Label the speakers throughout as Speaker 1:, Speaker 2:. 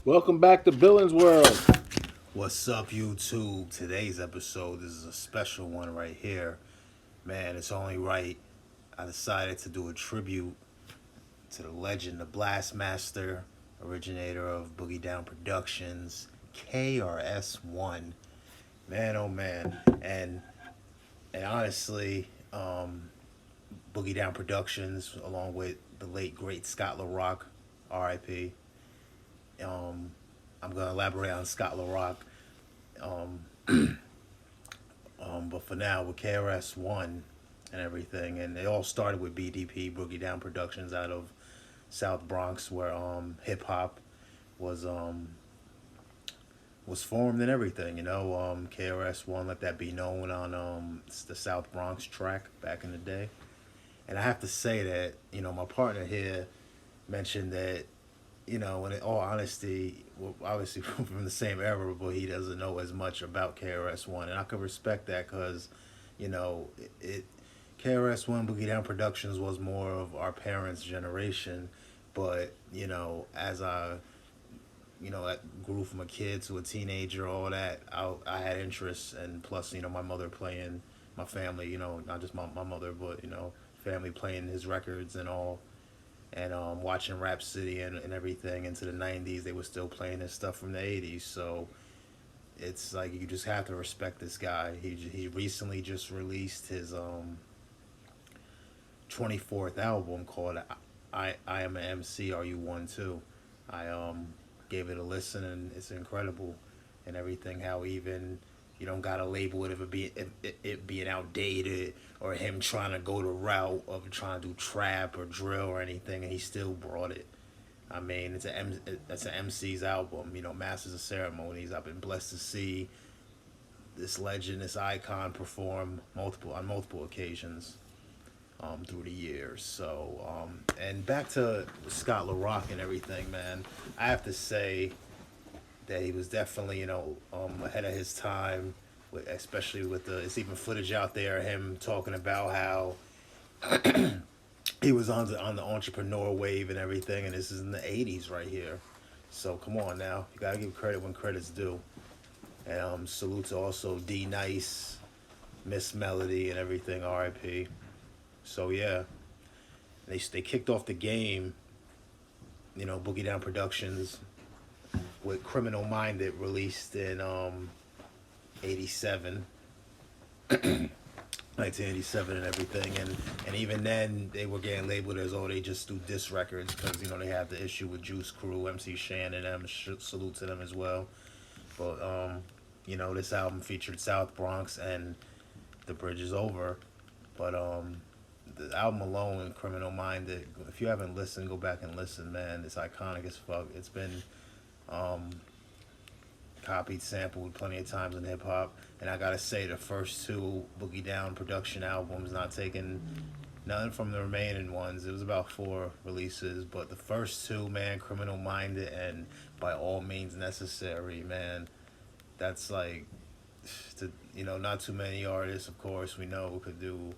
Speaker 1: Welcome back to Billins World.
Speaker 2: What's up, YouTube? Today's episode, this is a special one right here. Man, it's only right. I decided to do a tribute to the legend, the Blast Master, originator of Boogie Down Productions, Krs-One. Man, oh man. And honestly, Boogie Down Productions, along with the late great Scott LaRock, R.I.P. Um, I'm gonna elaborate on Scott LaRock. Um, but for now, with KRS-One and everything, and it all started with BDP, Boogie Down Productions, out of South Bronx, where hip hop was was formed and everything. KRS-One let that be known on the South Bronx track back in the day. And I have to say that my partner here mentioned that in all honesty, well, obviously from the same era, but he doesn't know as much about KRS-One, and I could respect that because, it KRS-One Boogie Down Productions was more of our parents' generation, but as I grew from a kid to a teenager, all that, I had interests, and plus, my mother playing, my family, not just my mother, but family playing his records and all, and watching Rap City and everything into the 90s. They were still playing his stuff from the 80s. So it's like you just have to respect this guy. He recently just released his 24th album called I Am an MC, Are You One Too? I gave it a listen, and it's incredible and everything. How even you don't gotta label it it being outdated, or him trying to go the route of trying to do trap or drill or anything, and he still brought it. I mean, it's an MC's album. Masters of Ceremonies. I've been blessed to see this legend, this icon, perform multiple occasions through the years. So, and back to Scott LaRock and everything, man. I have to say that he was definitely, ahead of his time, especially with it's even footage out there of him talking about how he was on the entrepreneur wave and everything, and this is in the '80s right here. So come on now, you gotta give credit when credit's due. And salute to also D Nice, Miss Melody, and everything. R.I.P. So yeah, they kicked off the game. Boogie Down Productions with Criminal Minded, released in '87. 1987 and everything, and even then they were getting labeled as, oh, they just do diss records, because they have the issue with Juice Crew, MC Shan, and them. Salute to them as well. But this album featured South Bronx and The Bridge Is Over. But the album alone, Criminal Minded, if you haven't listened, go back and listen, man. It's iconic as fuck. It's been um, copied, sampled plenty of times in hip hop. And I gotta say, the first two Boogie Down production albums, not taking nothing from the remaining ones. It was about 4 releases, but the first two, man, Criminal Minded and By All Means Necessary, man, that's like, not too many artists, of course, we know could do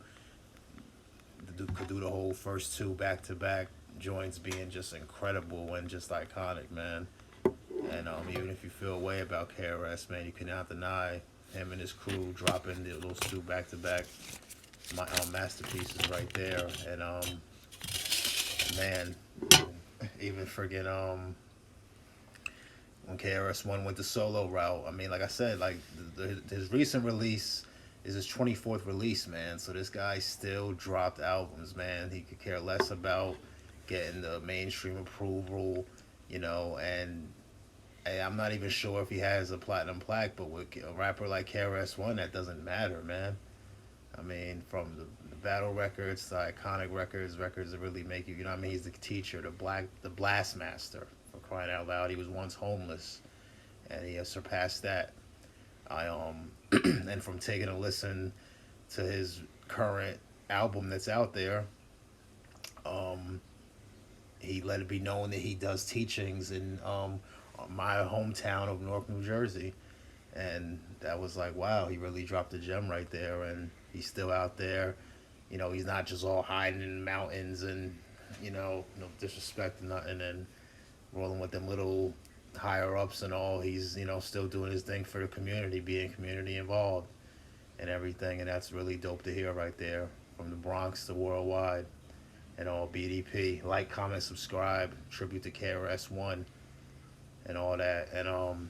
Speaker 2: the whole first two back to back joints, being just incredible and just iconic, man. And even if you feel a way about KRS, man, you cannot deny him and his crew dropping those two back to back masterpieces right there. And man, even friggin' when KRS-One went the solo route, I mean, like I said, like his recent release is his 24th release, man. So this guy still dropped albums, man. He could care less about getting the mainstream approval, and hey, I'm not even sure if he has a platinum plaque, but with a rapper like KRS-One, that doesn't matter, man. I mean, from the battle records to iconic records that really make you, what I mean? He's the teacher, the blast master, for crying out loud. He was once homeless, and he has surpassed that. I and from taking a listen to his current album that's out there, um, he let it be known that he does teachings in my hometown of Newark, New Jersey. And that was like, wow, he really dropped a gem right there. And he's still out there. He's not just all hiding in the mountains and, no disrespect and nothing, and rolling with them little higher ups and all. He's still doing his thing for the community, being community involved and everything, and that's really dope to hear right there from the Bronx to worldwide and all. BDP, like, comment, subscribe, tribute to KRS-One and all that. And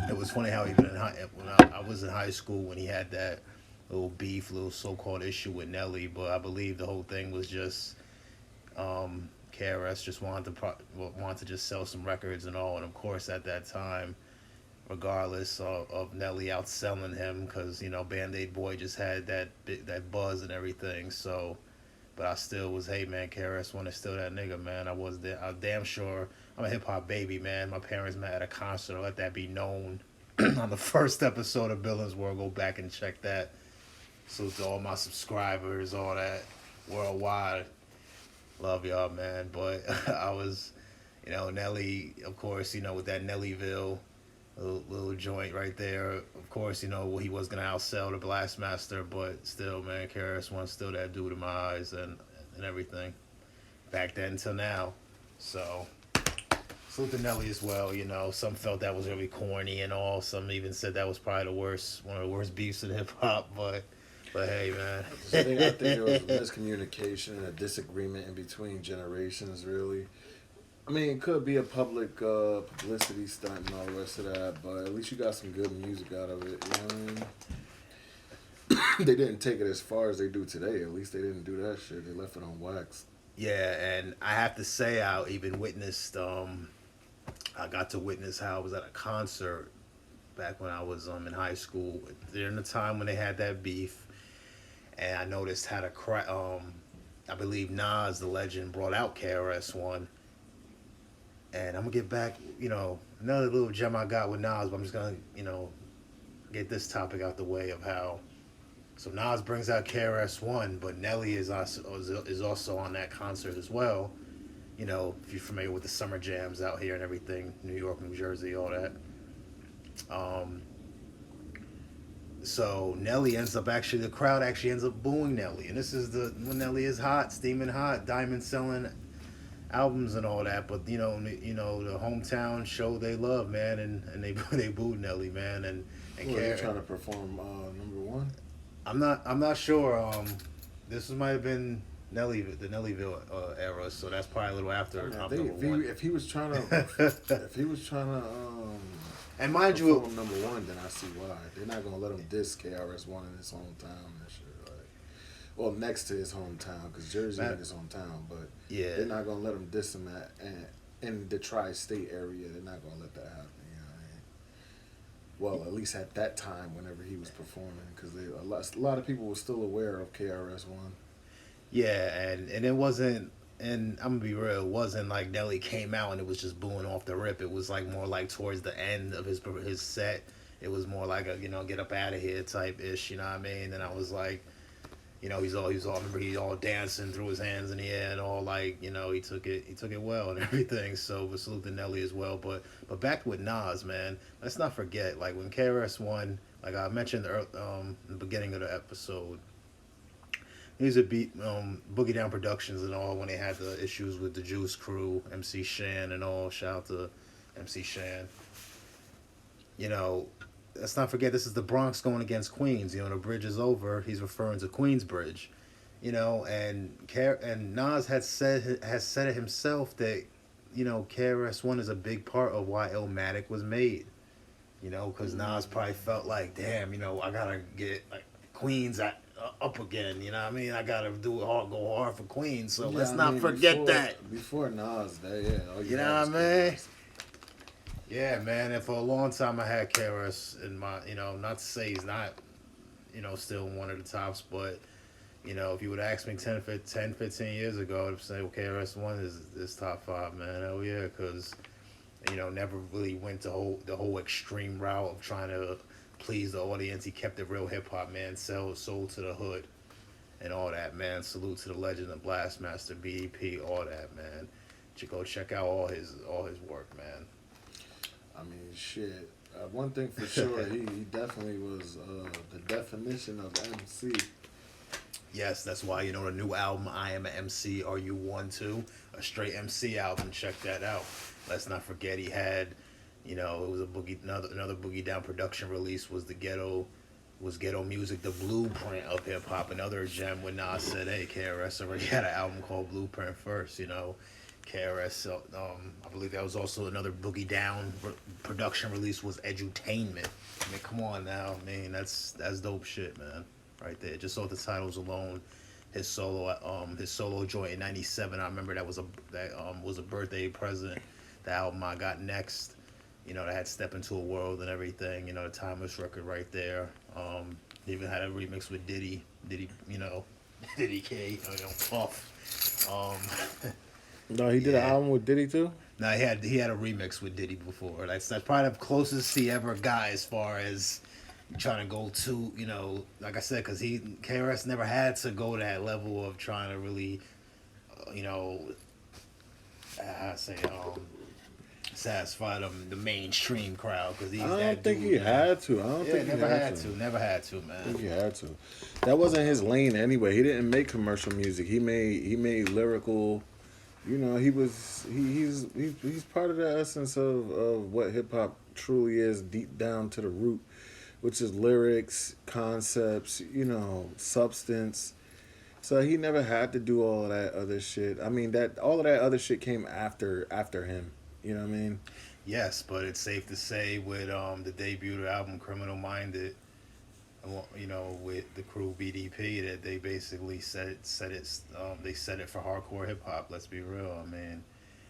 Speaker 2: it was funny how even when I was in high school when he had that little beef, little so-called issue with Nelly, but I believe the whole thing was just KRS just wanted to just sell some records and all, and of course at that time, regardless of Nelly outselling him, because Band-Aid Boy just had that buzz and everything. So, but I still was, hey man, KRS-One is still that nigga, man. I was damn sure. I'm a hip hop baby, man. My parents met at a concert. I'll let that be known on the first episode of Billins World. Go back and check that. So to all my subscribers, all that worldwide, love y'all, man. But I was, Nelly, of course, with that Nellyville little joint right there. Of course, he was gonna outsell the Blastmaster, but still, man, KRS-One's still that dude in my eyes and everything. Back then till now. So salute to Nelly as well. Some felt that was really corny and all. Some even said that was probably one of the worst beefs in hip hop. But hey, man.
Speaker 3: I think there was miscommunication and a disagreement in between generations, really. I mean, it could be a public publicity stunt and all the rest of that, but at least you got some good music out of it. You know what I mean? They didn't take it as far as they do today. At least they didn't do that shit. They left it on wax.
Speaker 2: Yeah, and I have to say, I even witnessed. I got to witness how I was at a concert back when I was in high school during the time when they had that beef, and I noticed how I believe Nas, the legend, brought out KRS-One. And I'm gonna get back, another little gem I got with Nas, but I'm just gonna, get this topic out the way of how. So Nas brings out KRS-One, but Nelly is also on that concert as well. If you're familiar with the summer jams out here and everything, New York, New Jersey, all that. So Nelly the crowd actually ends up booing Nelly, and this is when Nelly is hot, steaming hot, diamond selling albums and all that. But the hometown show they love, man, and they booed Nelly, man, and
Speaker 3: They're trying to perform number one.
Speaker 2: I'm not sure. This might have been the Nellyville era, so that's probably a little after.
Speaker 3: If he was trying to
Speaker 2: and mind you,
Speaker 3: number one, then I see why. They're not gonna let him diss KRS-One in his hometown and shit. Well, next to his hometown, because Jersey ain't his hometown, but
Speaker 2: yeah,
Speaker 3: they're not gonna let him diss him in the tri-state area. They're not gonna let that happen. Well, at least at that time, whenever he was performing, because a lot of people were still aware of KRS-One.
Speaker 2: Yeah, and it wasn't, and I'm gonna be real, it wasn't like Nelly came out and it was just booing off the rip. It was like more like towards the end of his set. It was more like a get up out of here type ish. You know what I mean? And I was like, he's all remember he all dancing, threw his hands in the air and all, like, he took it well and everything. So we salute to Nelly as well. But back with Nas, man, let's not forget, like, when KRS-One, like I mentioned in the beginning of the episode, these are Boogie Down Productions and all, when they had the issues with the Juice Crew, MC Shan and all. Shout out to MC Shan. Let's not forget, this is the Bronx going against Queens. The bridge is over. He's referring to Queensbridge. And Nas has said it himself that, KRS-One is a big part of why Illmatic was made. Because Nas probably felt like, damn, I gotta get like Queens up again. You know what I mean? I gotta go hard for Queens. So let's not forget that.
Speaker 3: Before Nas,
Speaker 2: you know what I mean? Yeah, man, and for a long time I had KRS in my, not to say he's not, still one of the tops, but, if you would ask me 10, 15 years ago, I'd say, well, KRS-One is top 5, man. Hell yeah, because, never really went the whole extreme route of trying to please the audience. He kept it real hip-hop, man, sold to the hood and all that, man. Salute to the legend of Blastmaster, BDP, all that, man. You go check out all his work, man.
Speaker 3: I mean, shit. One thing for sure, he definitely was the definition of MC.
Speaker 2: Yes, that's why, the new album, I Am an MC, Are You One Too? A straight MC album. Check that out. Let's not forget he had You know, it was a boogie. Another Boogie Down production release was Ghetto Music, the blueprint of hip hop. Another gem when Nas said, "Hey, KRS already had an album called Blueprint first." You know, KRS. I believe that was also another Boogie Down production release was Edutainment. I mean, come on now. I mean, that's dope shit, man. Right there. Just off the titles alone, his solo joint in '97. I remember that was a birthday present. The album I got next. You know, that had Step Into a World and everything. You know, the Timeless record right there. Even had a remix with Diddy, you know, Diddy K, you know, Puff.
Speaker 3: No, he did an album with Diddy too?
Speaker 2: No, he had a remix with Diddy before. That's probably the closest he ever got as far as trying to go to, you know, like I said, because KRS never had to go to that level of trying to really, you know, how to say, satisfy the mainstream crowd, because he's
Speaker 3: I don't
Speaker 2: that
Speaker 3: think
Speaker 2: dude,
Speaker 3: he
Speaker 2: man.
Speaker 3: had to. I don't
Speaker 2: Yeah,
Speaker 3: think he
Speaker 2: never
Speaker 3: had to.
Speaker 2: Never had to, man.
Speaker 3: I think he had to. That wasn't his lane anyway. He didn't make commercial music. He made lyrical. You know, he's part of the essence of what hip hop truly is, deep down to the root, which is lyrics, concepts, you know, substance. So he never had to do all of that other shit. I mean, that all of that other shit came after him. You know what I mean?
Speaker 2: Yes, but it's safe to say with the debut album Criminal Minded, you know, with the crew BDP, that they basically they set it for hardcore hip hop. Let's be real, I mean,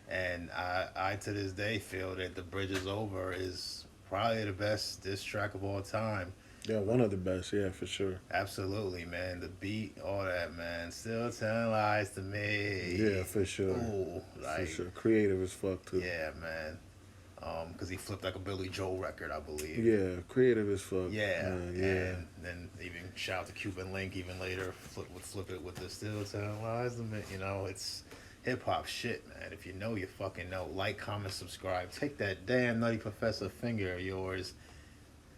Speaker 2: and I to this day feel that The Bridge Is Over is probably the best diss track of all time.
Speaker 3: Yeah, one of the best. Yeah, for sure.
Speaker 2: Absolutely, man. The beat, all that, man. Still telling lies to me.
Speaker 3: Yeah, for sure.
Speaker 2: Ooh, like,
Speaker 3: for sure. Creative as fuck too.
Speaker 2: yeah, man. Because he flipped like a Billy Joel record, I believe.
Speaker 3: Yeah, creative as fuck.
Speaker 2: Yeah,
Speaker 3: yeah.
Speaker 2: and then even shout out to Cuban Link even later, flip it with the Still Telling Lies to me. You know, it's hip hop shit, man. If you know, you fucking know. Like, comment, subscribe. Take that damn Nutty Professor finger of yours.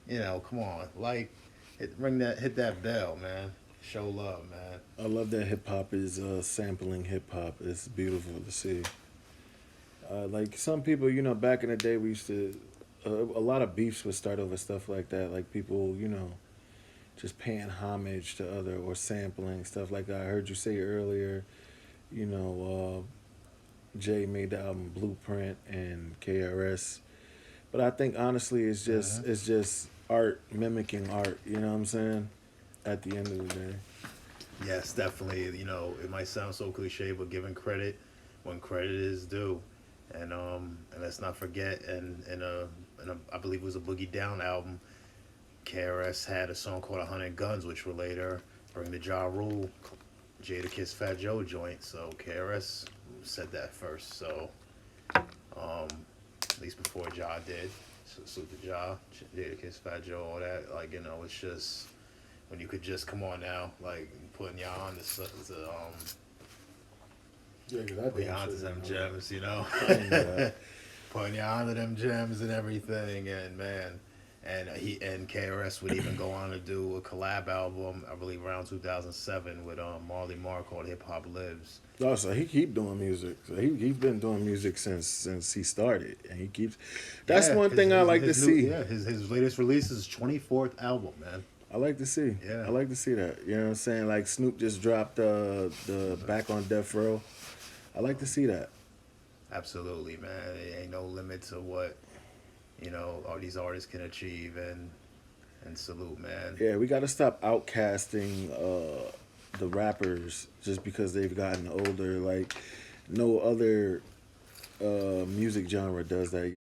Speaker 2: You know, come on, like, hit that bell, man. Show love, man.
Speaker 3: I love that hip hop is sampling hip hop. It's beautiful to see. Like some people, you know, back in the day, we used to, a lot of beefs would start over stuff like that. Like people, you know, just paying homage to other or sampling stuff like that. I heard you say earlier, you know, Jay made the album Blueprint and KRS. But I think honestly, it's just art mimicking art. You know what I'm saying? At the end of the day.
Speaker 2: Yes, definitely. You know, it might sound so cliche, but giving credit when credit is due. And let's not forget, and I believe it was a Boogie Down album, KRS had a song called 100 Guns, which would later bring the Ja Rule, Jadakiss Fat Joe joint. So KRS said that first. So at least before Ja did. So salute to Ja, Jadakiss Fat Joe, all that. Like, you know, it's just when you could just come on now, like putting y'all on
Speaker 3: Yeah, cause I
Speaker 2: putting y'all onto them gems, you know.
Speaker 3: Yeah.
Speaker 2: Putting you onto them gems and everything, and man, and KRS would even go on to do a collab album, I believe around 2007 with Marley Marl called Hip Hop Lives.
Speaker 3: Oh, so he keep doing music. So he's been doing music since he started, and he keeps. That's one thing I like to see.
Speaker 2: Yeah, his latest release is his 24th album, man.
Speaker 3: I like to see.
Speaker 2: Yeah,
Speaker 3: I like to see that. You know what I'm saying? Like Snoop just dropped the Back on Death Row. I like to see that.
Speaker 2: Absolutely, man. There ain't no limit to what, you know, all these artists can achieve, and salute, man.
Speaker 3: Yeah, we got to stop outcasting the rappers just because they've gotten older. Like no other music genre does that.